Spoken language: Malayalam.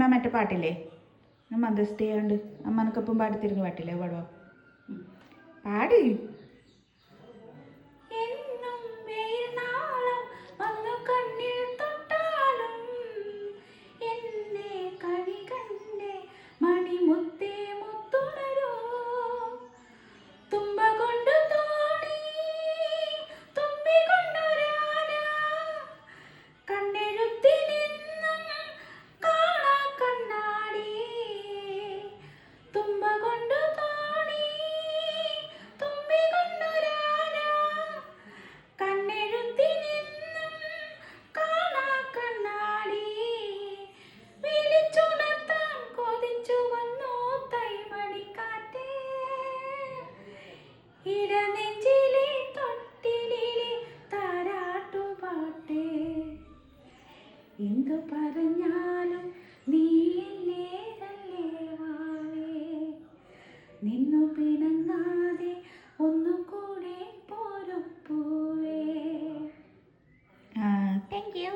അമ്മ മറ്റേ പാട്ടില്ലേ അമ്മ അന്തസ്ത് ചെയ്യാണ്ട് അമ്മനക്കൊപ്പം പാടിത്തിരുന്ന പാട്ടില്ലേ പാടുവോ പാടി എന്തു പറഞ്ഞാലും നീ നിന്നു പിണങ്ങാതെ ഒന്നുകൂടെ പോരും പൂവേ താങ്ക് യു